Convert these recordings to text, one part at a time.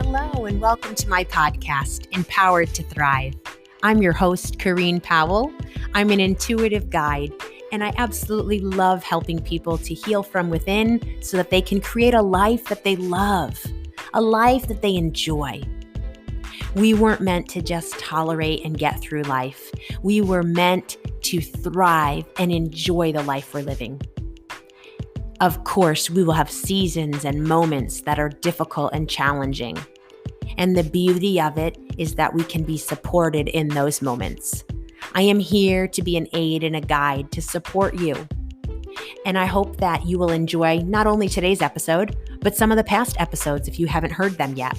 Hello, and welcome to my podcast, Empowered to Thrive. I'm your host, Corrine Powell. I'm an intuitive guide, and I absolutely love helping people to heal from within so that they can create a life that they love, a life that they enjoy. We weren't meant to just tolerate and get through life. We were meant to thrive and enjoy the life we're living. Of course, we will have seasons and moments that are difficult and challenging. And the beauty of it is that we can be supported in those moments. I am here to be an aid and a guide to support you. And I hope that you will enjoy not only today's episode, but some of the past episodes if you haven't heard them yet.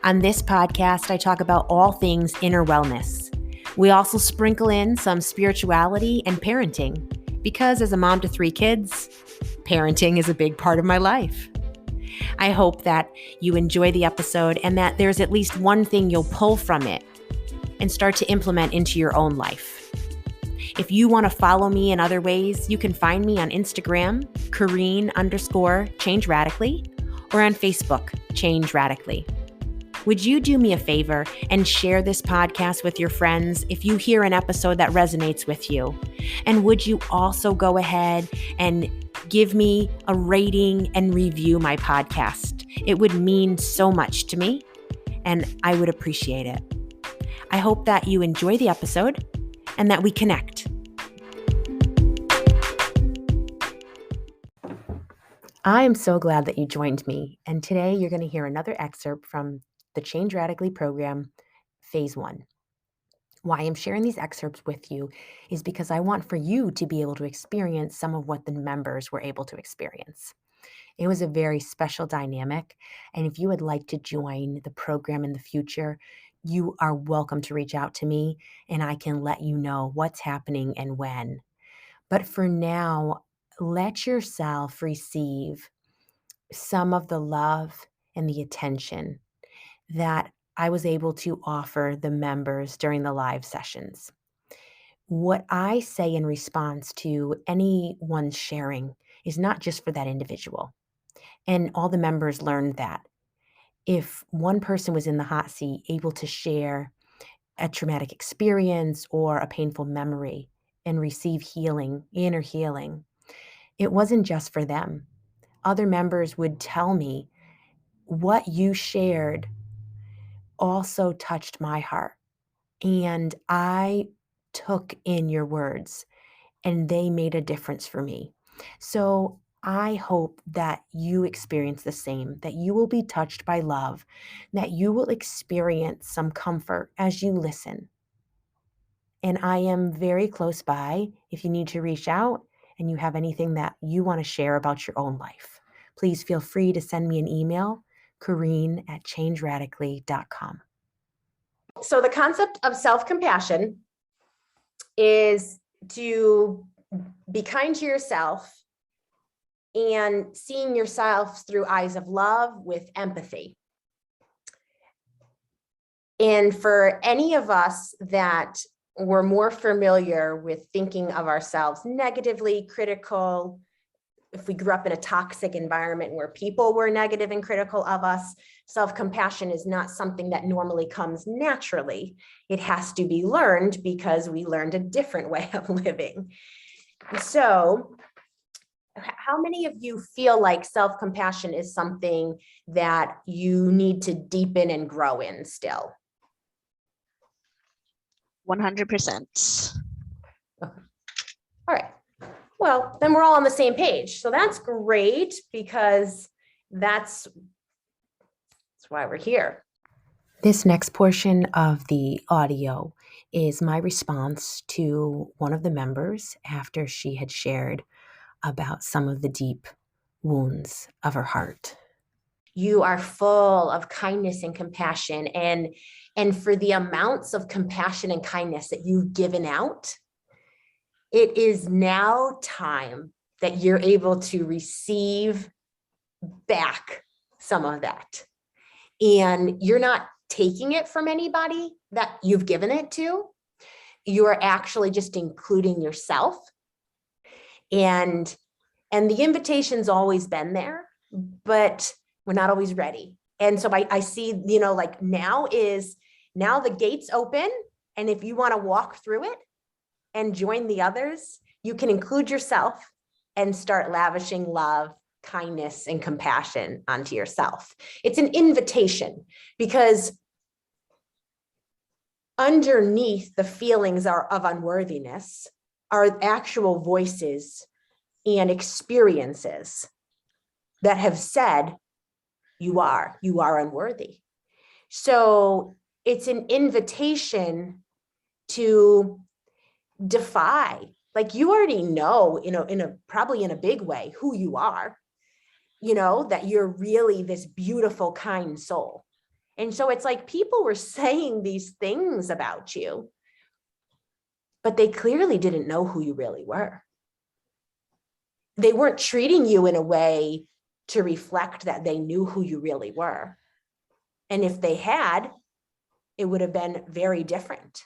On this podcast, I talk about all things inner wellness. We also sprinkle in some spirituality and parenting, because as a mom to 3 kids, parenting is a big part of my life. I hope that you enjoy the episode and that there's at least one thing you'll pull from it and start to implement into your own life. If you want to follow me in other ways, you can find me on Instagram, Corrine_Change Radically, or on Facebook, Change Radically. Would you do me a favor and share this podcast with your friends if you hear an episode that resonates with you? And would you also go ahead and give me a rating and review my podcast? It would mean so much to me, and I would appreciate it. I hope that you enjoy the episode and that we connect. I am so glad that you joined me, and today you're going to hear another excerpt from the Change Radically program, Phase 1. Why I'm sharing these excerpts with you is because I want for you to be able to experience some of what the members were able to experience. It was a very special dynamic, and if you would like to join the program in the future, you are welcome to reach out to me, and I can let you know what's happening and when. But for now, let yourself receive some of the love and the attention that I was able to offer the members during the live sessions. What I say in response to anyone's sharing is not just for that individual. And all the members learned that. If one person was in the hot seat able to share a traumatic experience or a painful memory and receive healing, inner healing, it wasn't just for them. Other members would tell me, what you shared also touched my heart. And I took in your words and they made a difference for me. So I hope that you experience the same, that you will be touched by love, that you will experience some comfort as you listen. And I am very close by if you need to reach out and you have anything that you want to share about your own life. Please feel free to send me an email, Corrine@changeradically.com. So the concept of self-compassion is to be kind to yourself and seeing yourself through eyes of love with empathy. And for any of us that were more familiar with thinking of ourselves negatively, critical, if we grew up in a toxic environment where people were negative and critical of us, self-compassion is not something that normally comes naturally. It has to be learned because we learned a different way of living. So, how many of you feel like self-compassion is something that you need to deepen and grow in still? 100%. All right. Well, then we're all on the same page. So that's great because that's why we're here. This next portion of the audio is my response to one of the members after she had shared about some of the deep wounds of her heart. You are full of kindness and compassion, and for the amounts of compassion and kindness that you've given out, it is now time that you're able to receive back some of that. And you're not taking it from anybody that you've given it to. You are actually just including yourself. And the invitation's always been there, but we're not always ready. And so I see, like now the gates open. And if you want to walk through it and join the others, you can include yourself and start lavishing love, kindness, and compassion onto yourself. It's an invitation, because underneath the feelings of unworthiness are actual voices and experiences that have said, you are unworthy. So it's an invitation to defy, like you already know, probably in a big way, who you are, that you're really this beautiful, kind soul. And so it's like people were saying these things about you, but they clearly didn't know who you really were. They weren't treating you in a way to reflect that they knew who you really were. And if they had, it would have been very different.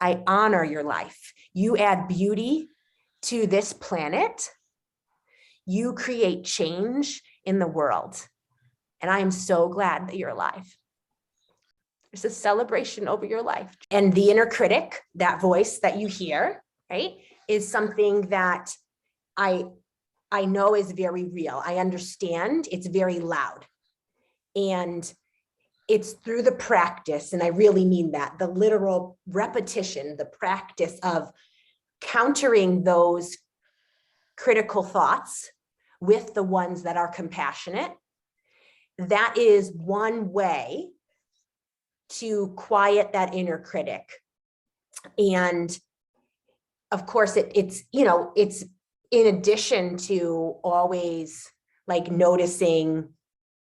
I honor your life. You add beauty to this planet. You create change in the world. And I am so glad that you're alive. There's a celebration over your life. And the inner critic, that voice that you hear, right, is something that I know is very real. I understand it's very loud. And it's through the practice, and I really mean that, the literal repetition, the practice of countering those critical thoughts with the ones that are compassionate. That is one way to quiet that inner critic. And of course, it's in addition to always like noticing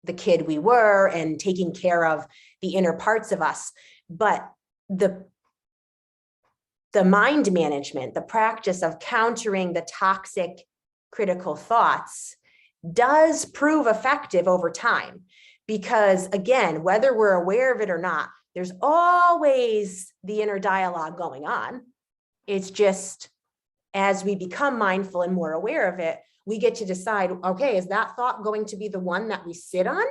the kid we were and taking care of the inner parts of us, but the mind management, the practice of countering the toxic critical thoughts does prove effective over time. Because again, whether we're aware of it or not, there's always the inner dialogue going on. It's just as we become mindful and more aware of it, we get to decide, okay, is that thought going to be the one that we sit on?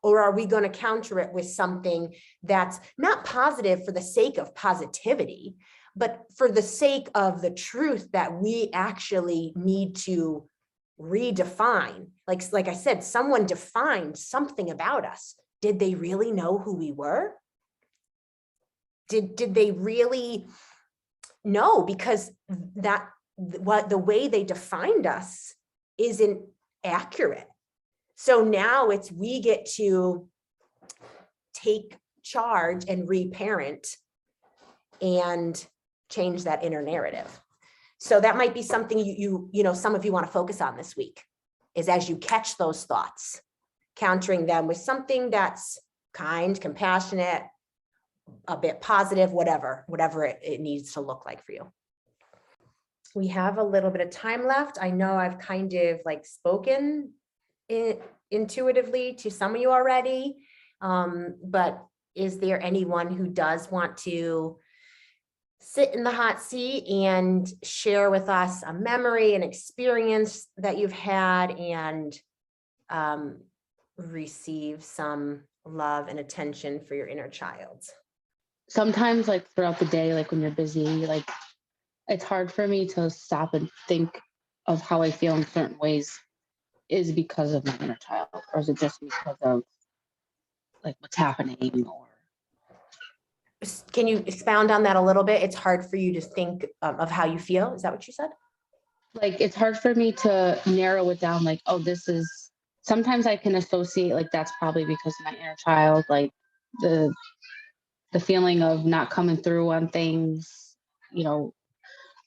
Or are we going to counter it with something that's not positive for the sake of positivity, but for the sake of the truth that we actually need to redefine? Like I said, someone defined something about us. Did they really know who we were? Did they really know? Because the way they defined us isn't accurate. So now we get to take charge and reparent and change that inner narrative. So that might be something some of you want to focus on this week, is as you catch those thoughts, countering them with something that's kind, compassionate, a bit positive, whatever it needs to look like for you. We have a little bit of time left. I know I've kind of like spoken intuitively to some of you already, but is there anyone who does want to sit in the hot seat and share with us a memory, an experience that you've had, and receive some love and attention for your inner child? Sometimes, like throughout the day, like when you're busy, like it's hard for me to stop and think of how I feel in certain ways. Is because of my inner child, or is it just because of like what's happening? Or can you expound on that a little bit? It's hard for you to think of how you feel. Is that what you said? Like it's hard for me to narrow it down. Like, oh, this is. Sometimes I can associate like that's probably because of my inner child, like the feeling of not coming through on things,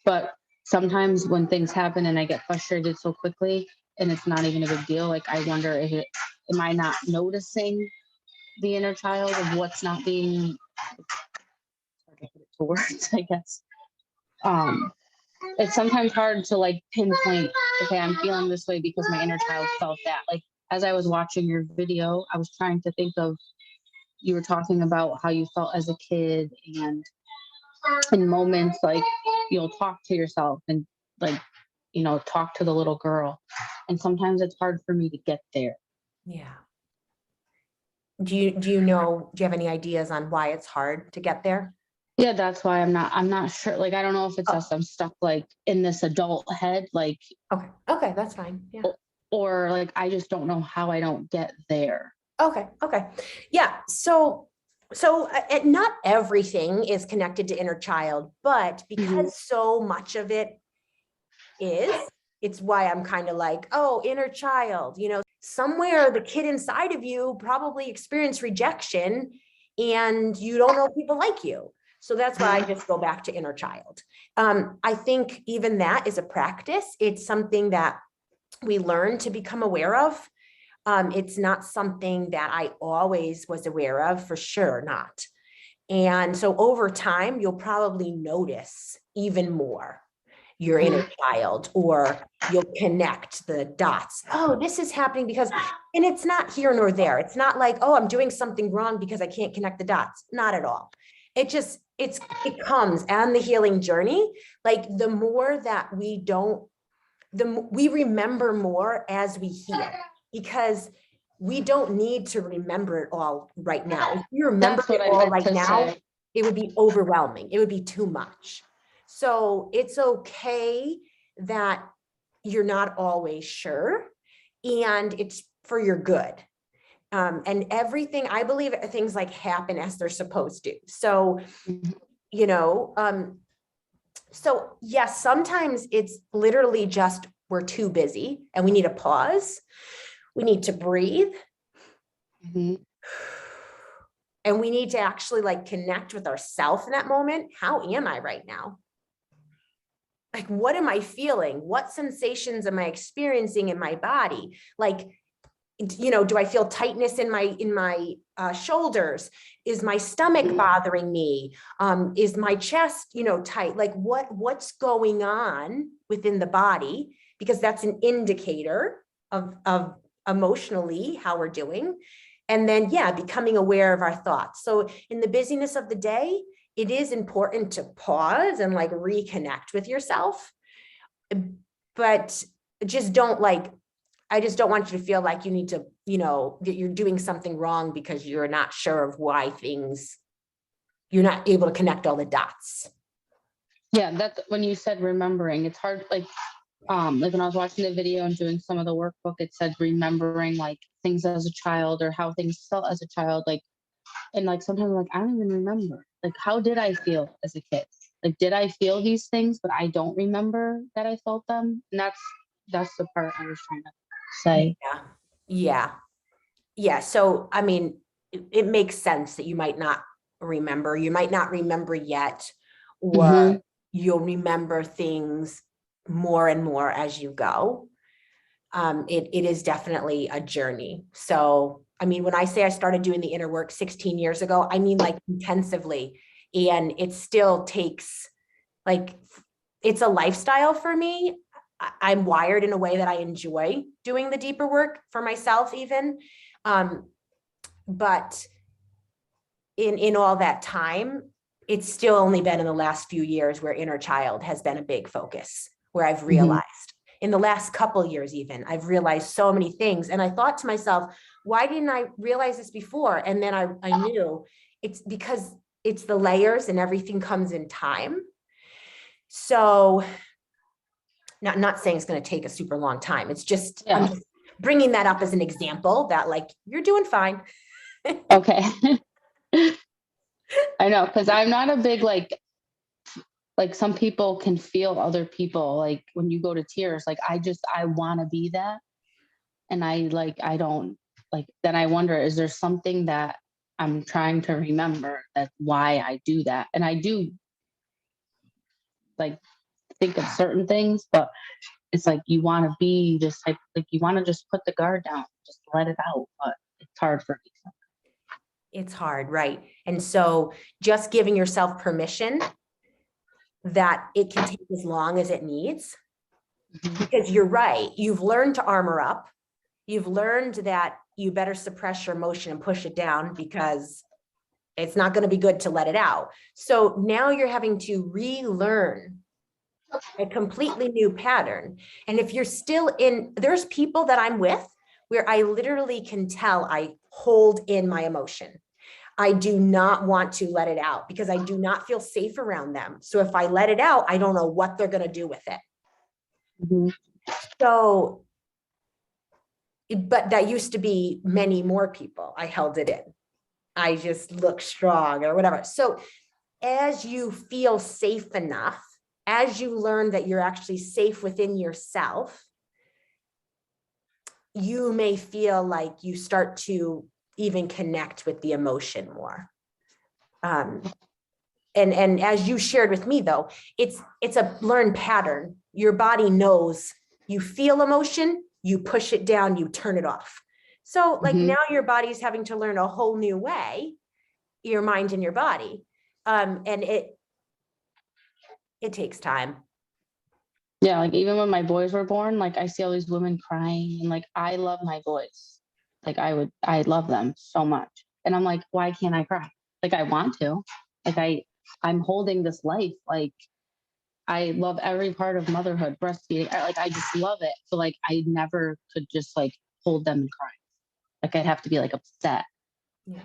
But sometimes when things happen and I get frustrated so quickly, and it's not even a big deal, like I wonder am I not noticing the inner child of what's not being hard to put it to words, I guess. It's sometimes hard to like pinpoint, okay, I'm feeling this way because my inner child felt that. Like as I was watching your video, I was trying to think of, you were talking about how you felt as a kid, and in moments like you'll talk to yourself and like, talk to the little girl. And sometimes it's hard for me to get there. Yeah. Do you have any ideas on why it's hard to get there? Yeah, that's why I'm not sure. Like, I don't know if it's Oh. just I'm stuck like in this adult head, like, Okay, that's fine. Yeah. or like I just don't know how I don't get there. Okay. Yeah. So not everything is connected to inner child, but because so much of it is, it's why I'm kind of like, oh, inner child, somewhere the kid inside of you probably experienced rejection and you don't know people like you. So that's why I just go back to inner child. I think even that is a practice. It's something that we learn to become aware of. It's not something that I always was aware of, for sure not. And so over time, you'll probably notice even more your inner child, or you'll connect the dots. Oh, this is happening because, and it's not here nor there. It's not like, oh, I'm doing something wrong because I can't connect the dots. Not at all. It comes on the healing journey. Like the more that we remember more as we heal, because we don't need to remember it all right now. If you remember it all right now, it would be overwhelming. It would be too much. So it's okay that you're not always sure, and it's for your good. And everything, I believe things like happen as they're supposed to. So, so yes, sometimes it's literally just we're too busy and we need a pause. We need to breathe. And we need to actually like connect with ourselves in that moment. How am I right now? Like, what am I feeling? What sensations am I experiencing in my body? Like, do I feel tightness in my shoulders? Is my stomach bothering me? Is my chest, tight? Like what's going on within the body? Because that's an indicator of emotionally how we're doing. And then, yeah, becoming aware of our thoughts. So in the busyness of the day, it is important to pause and like reconnect with yourself. But just I just don't want you to feel like you need to, that you're doing something wrong because you're not sure of why you're not able to connect all the dots. Yeah, that's when you said remembering, it's hard. Like when I was watching the video and doing some of the workbook, it said remembering like things as a child or how things felt as a child. Like, and like sometimes like, I don't even remember. Like, how did I feel as a kid? Like, did I feel these things, but I don't remember that I felt them? And that's the part I was trying to say. Yeah. So, I mean, it makes sense that you might not remember. You might not remember yet, or you'll remember things more and more as you go. It is definitely a journey. So, I mean, when I say I started doing the inner work 16 years ago, I mean like intensively, and it still takes like, it's a lifestyle for me. I'm wired in a way that I enjoy doing the deeper work for myself even. But in all that time, it's still only been in the last few years where inner child has been a big focus, where I've realized in the last couple of years, even I've realized so many things. And I thought to myself, why didn't I realize this before? And then I knew it's because it's the layers and everything comes in time. So not saying it's going to take a super long time. It's just, I'm just bringing that up as an example that like, you're doing fine. Okay. I know, because I'm not a big like some people can feel other people, like when you go to tears, like I want to be that. And I don't like, then I wonder, is there something that I'm trying to remember that's why I do that? And I do like think of certain things, but it's like you want to be this type, like you want to just put the guard down, just let it out, but it's hard for me. It's hard, right? And so just giving yourself permission that it can take as long as it needs, because you're right. You've learned to armor up. You've learned that you better suppress your emotion and push it down because it's not going to be good to let it out. So now you're having to relearn a completely new pattern. And if you're still there's people that I'm with where I literally can tell I hold in my emotion. I do not want to let it out because I do not feel safe around them. So if I let it out, I don't know what they're going to do with it. Mm-hmm. So, but that used to be many more people. I held it in. I just look strong or whatever. So as you feel safe enough, as you learn that you're actually safe within yourself, you may feel like you start to even connect with the emotion more. And as you shared with me though, it's a learned pattern. Your body knows you feel emotion, you push it down, you turn it off. So like now your body's having to learn a whole new way, your mind and your body. And it takes time. Yeah, like even when my boys were born, like I see all these women crying and like I love my boys. Like I love them so much. And I'm like, why can't I cry? Like I want to. Like I'm holding this life. Like I love every part of motherhood, breastfeeding. I just love it. So like I never could just like hold them and cry. Like I'd have to be like upset. Yeah.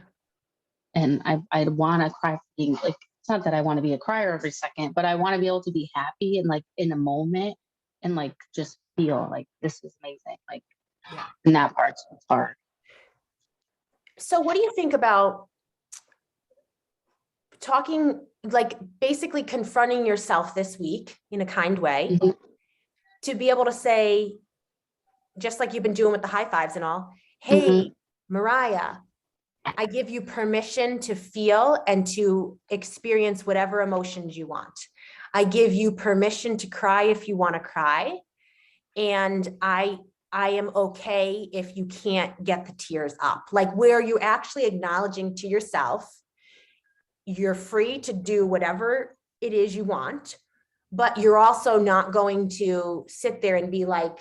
And I'd want to cry for being like, it's not that I want to be a crier every second, but I want to be able to be happy and like in a moment and like just feel like this is amazing. Like, and that part's hard. So what do you think about talking, like basically confronting yourself this week in a kind way to be able to say, just like you've been doing with the high fives and all, hey, Mariah, I give you permission to feel and to experience whatever emotions you want. I give you permission to cry if you want to cry. And I am okay if you can't get the tears up, like where you're actually acknowledging to yourself, you're free to do whatever it is you want, but you're also not going to sit there and be like,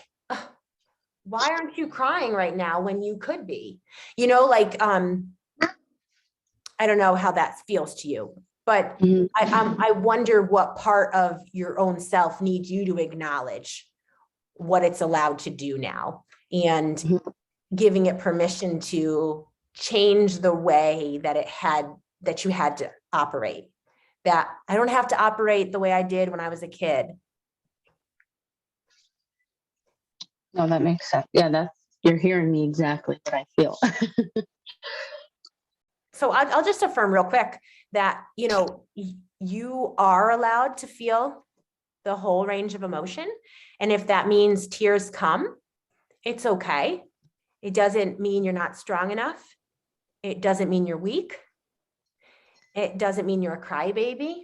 why aren't you crying right now when you could be, like, I don't know how that feels to you, but I wonder what part of your own self needs you to acknowledge what it's allowed to do now and giving it permission to change the way that you had to operate. That I don't have to operate the way I did when I was a kid. No, that makes sense. Yeah, you're hearing me exactly what I feel. So I'll just affirm real quick that, you are allowed to feel the whole range of emotion. And if that means tears come, it's okay. It doesn't mean you're not strong enough. It doesn't mean you're weak. It doesn't mean you're a crybaby.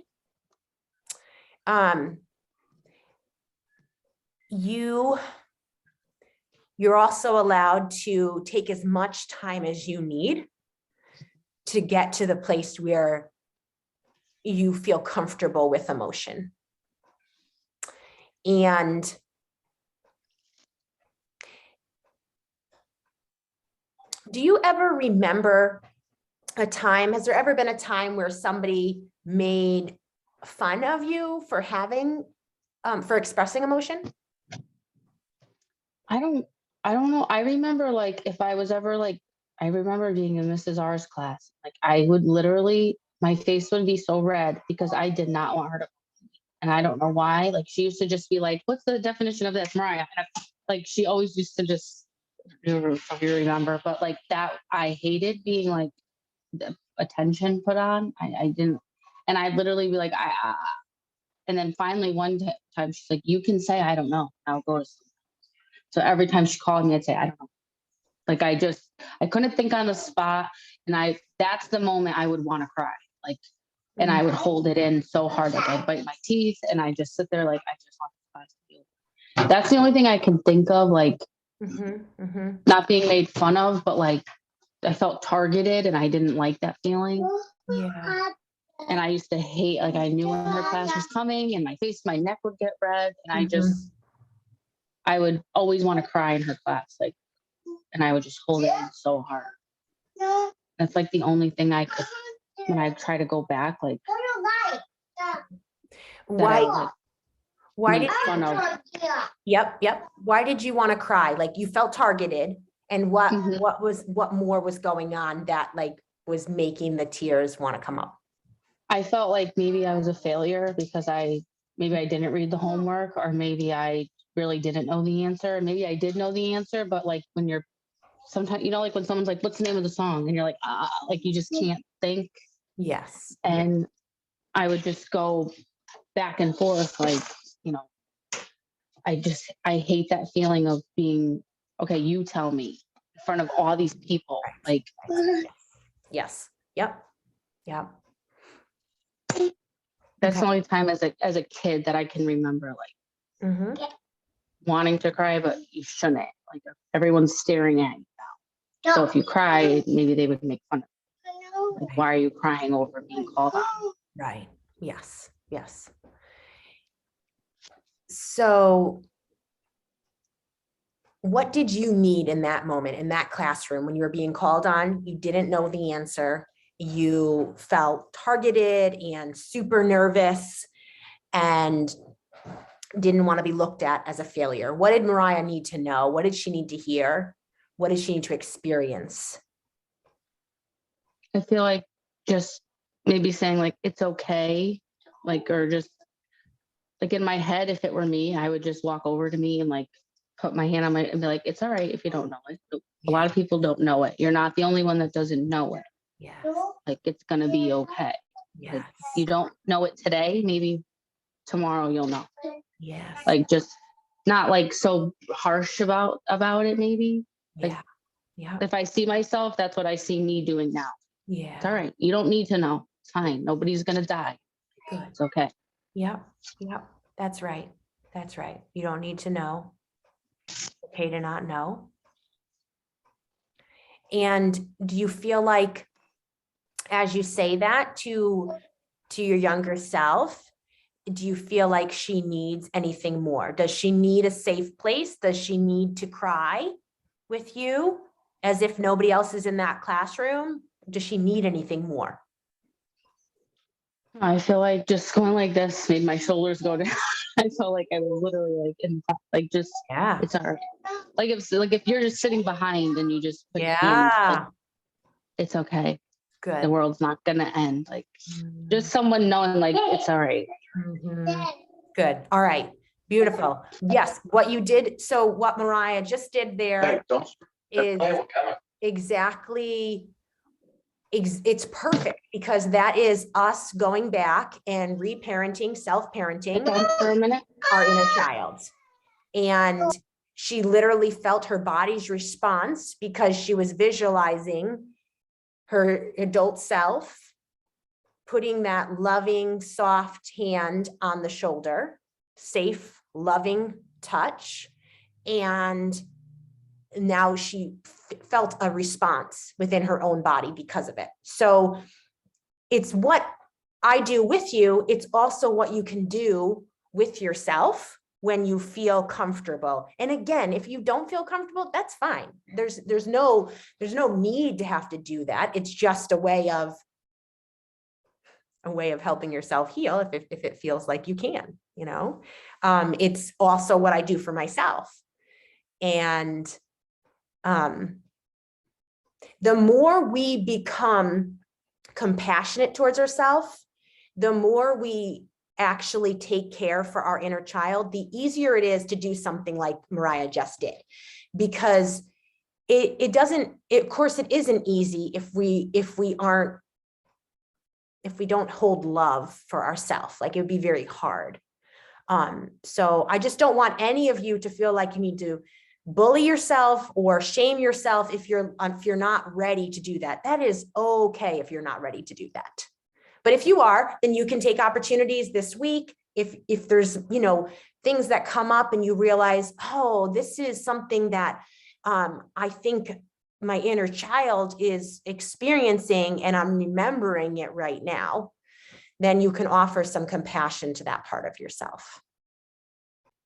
You're also allowed to take as much time as you need to get to the place where you feel comfortable with emotion. And do you ever remember has there ever been a time where somebody made fun of you for for expressing emotion? I don't know. I remember like if I was ever like, I remember being in Mrs. R's class, like I would literally, my face would be so red because I did not want her to, and I don't know why. Like she used to just be like, what's the definition of this, Mariah? Like she always used to just, if you remember, but like that, I hated being like the attention put on. I didn't, and I'd literally be like, and then finally one time she's like, you can say, I don't know, I'll go to sleep. So every time she called me, I'd say, I don't know. Like I couldn't think on the spot. And that's the moment I would want to cry. Like, and I would hold it in so hard. Like I'd bite my teeth and I just sit there. Like, I just want this class to be over. That's the only thing I can think of, like not being made fun of, but like I felt targeted and I didn't like that feeling. Yeah. And I used to hate, like I knew when her class was coming and my neck would get red. And I would always want to cry in her class. Like, and I would just hold it in so hard. That's like the only thing I could, when I try to go back, like, why did fun of. Yep. Why did you want to cry? Like you felt targeted And what more was going on that like was making the tears want to come up? I felt like maybe I was a failure because maybe I didn't read the homework, or maybe I really didn't know the answer. Maybe I did know the answer, but like when you're sometimes, like when someone's like, what's the name of the song? And you're like, like you just can't think. Yes. And I would just go back and forth, like, I hate that feeling of being, okay, you tell me in front of all these people. Like, yes. Yep. Yep. that's the only time as a kid that I can remember, like wanting to cry, but you shouldn't. Like everyone's staring at you now. So if you cry, maybe they would make fun of you. Like, why are you crying over being called on? Right. Yes. Yes. So what did you need in that moment, in that classroom, when you were being called on? You didn't know the answer. You felt targeted and super nervous and didn't want to be looked at as a failure. What did Mariah need to know? What did she need to hear? What did she need to experience? I feel like just maybe saying like, it's okay. Like, or just like in my head, if it were me, I would just walk over to me and like put my hand on and be like, it's all right if you don't know it. A lot of people don't know it. You're not the only one that doesn't know it. Yes. Like, it's going to be okay. Yes. Like, you don't know it today, maybe tomorrow you'll know. Yes. Like, just not like so harsh about it, maybe. Like, yeah. if I see myself, that's what I see me doing now. Yeah. It's all right. You don't need to know. It's fine. Nobody's going to die. Good. It's okay. Yep. Yep. That's right. That's right. You don't need to know. Okay to not know. And do you feel like, as you say that to your younger self, do you feel like she needs anything more? Does she need a safe place? Does she need to cry with you as if nobody else is in that classroom? Does she need anything more? I feel like just going like this made my shoulders go down. I felt like I was literally like just it's all right. Like if you're just sitting behind and you just put your hands, like, it's okay. Good. The world's not gonna end. Like just someone knowing like it's all right. Good. All right. Beautiful. Yes. What you did. So what Mariah just did there is exactly. It's perfect, because that is us going back and reparenting, self-parenting For a minute. our inner child. And she literally felt her body's response because she was visualizing her adult self putting that loving, soft hand on the shoulder, safe, loving touch. And now she felt a response within her own body because of it. So it's what I do with you. It's also what you can do with yourself when you feel comfortable. And again, if you don't feel comfortable, that's fine. There's no need to have to do that. It's just a way of helping yourself heal if it feels like you can, it's also what I do for myself. And the more we become compassionate towards ourselves, the more we actually take care for our inner child, the easier it is to do something like Mariah just did. Because of course it isn't easy if we don't hold love for ourselves. Like, it would be very hard. So I just don't want any of you to feel like you need to bully yourself or shame yourself if you're not ready to do that. That is okay if you're not ready to do that. But if you are, then you can take opportunities this week. If there's, things that come up and you realize, oh, this is something that I think my inner child is experiencing and I'm remembering it right now, then you can offer some compassion to that part of yourself.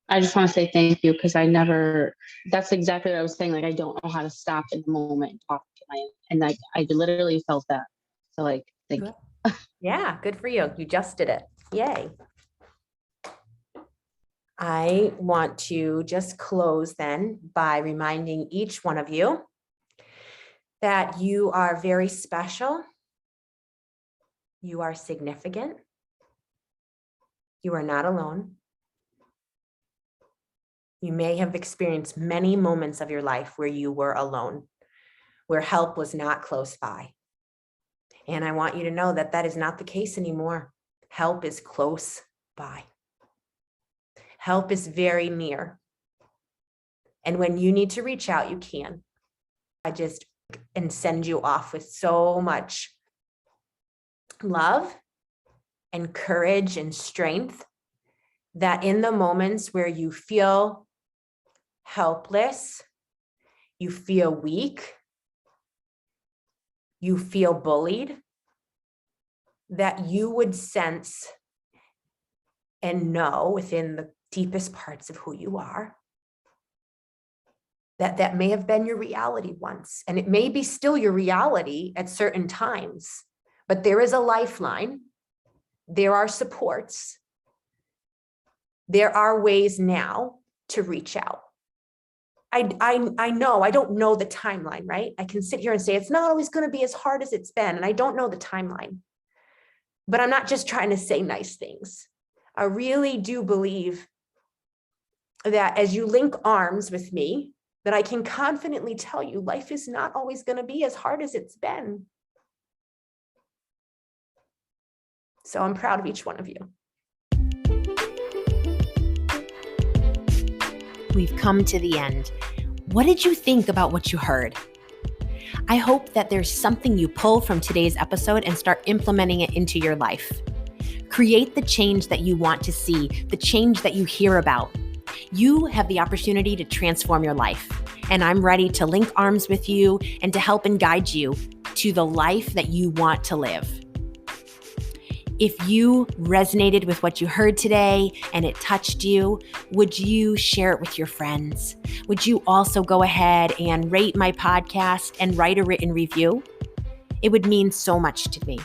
I just want to say thank you, because that's exactly what I was saying. Like, I don't know how to stop in the moment and talk to and I literally felt that. So like, thank you. Yeah, good for you. You just did it. Yay. I want to just close then by reminding each one of you that you are very special, you are significant, you are not alone. You may have experienced many moments of your life where you were alone, where help was not close by. And I want you to know that that is not the case anymore. Help is close by. Help is very near. And when you need to reach out, you can. And send you off with so much love and courage and strength that in the moments where you feel helpless, you feel weak, you feel bullied, that you would sense and know within the deepest parts of who you are that may have been your reality once, and it may be still your reality at certain times, but there is a lifeline. There are supports. There are ways now to reach out. I know, I don't know the timeline, right? I can sit here and say, it's not always going to be as hard as it's been. And I don't know the timeline, but I'm not just trying to say nice things. I really do believe that as you link arms with me, that I can confidently tell you life is not always going to be as hard as it's been. So I'm proud of each one of you. We've come to the end. What did you think about what you heard? I hope that there's something you pull from today's episode and start implementing it into your life. Create the change that you want to see, the change that you hear about. You have the opportunity to transform your life, and I'm ready to link arms with you and to help and guide you to the life that you want to live. If you resonated with what you heard today and it touched you, would you share it with your friends? Would you also go ahead and rate my podcast and write a written review? It would mean so much to me.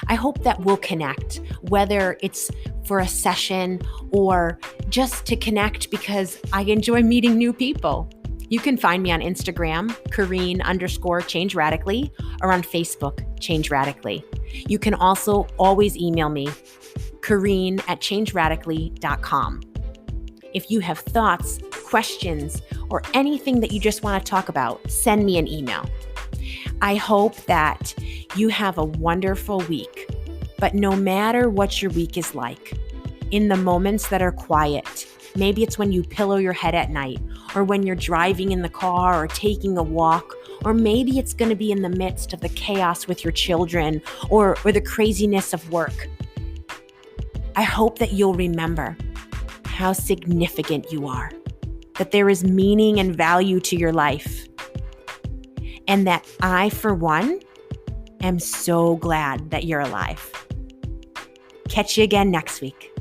I hope that we'll connect, whether it's for a session or just to connect because I enjoy meeting new people. You can find me on Instagram, Kareen_Change Radically, or on Facebook, Change Radically. You can also always email me, Kareen@changeradically.com. If you have thoughts, questions, or anything that you just want to talk about, send me an email. I hope that you have a wonderful week. But no matter what your week is like, in the moments that are quiet, maybe it's when you pillow your head at night, or when you're driving in the car or taking a walk, or maybe it's going to be in the midst of the chaos with your children or the craziness of work. I hope that you'll remember how significant you are, that there is meaning and value to your life, and that I, for one, am so glad that you're alive. Catch you again next week.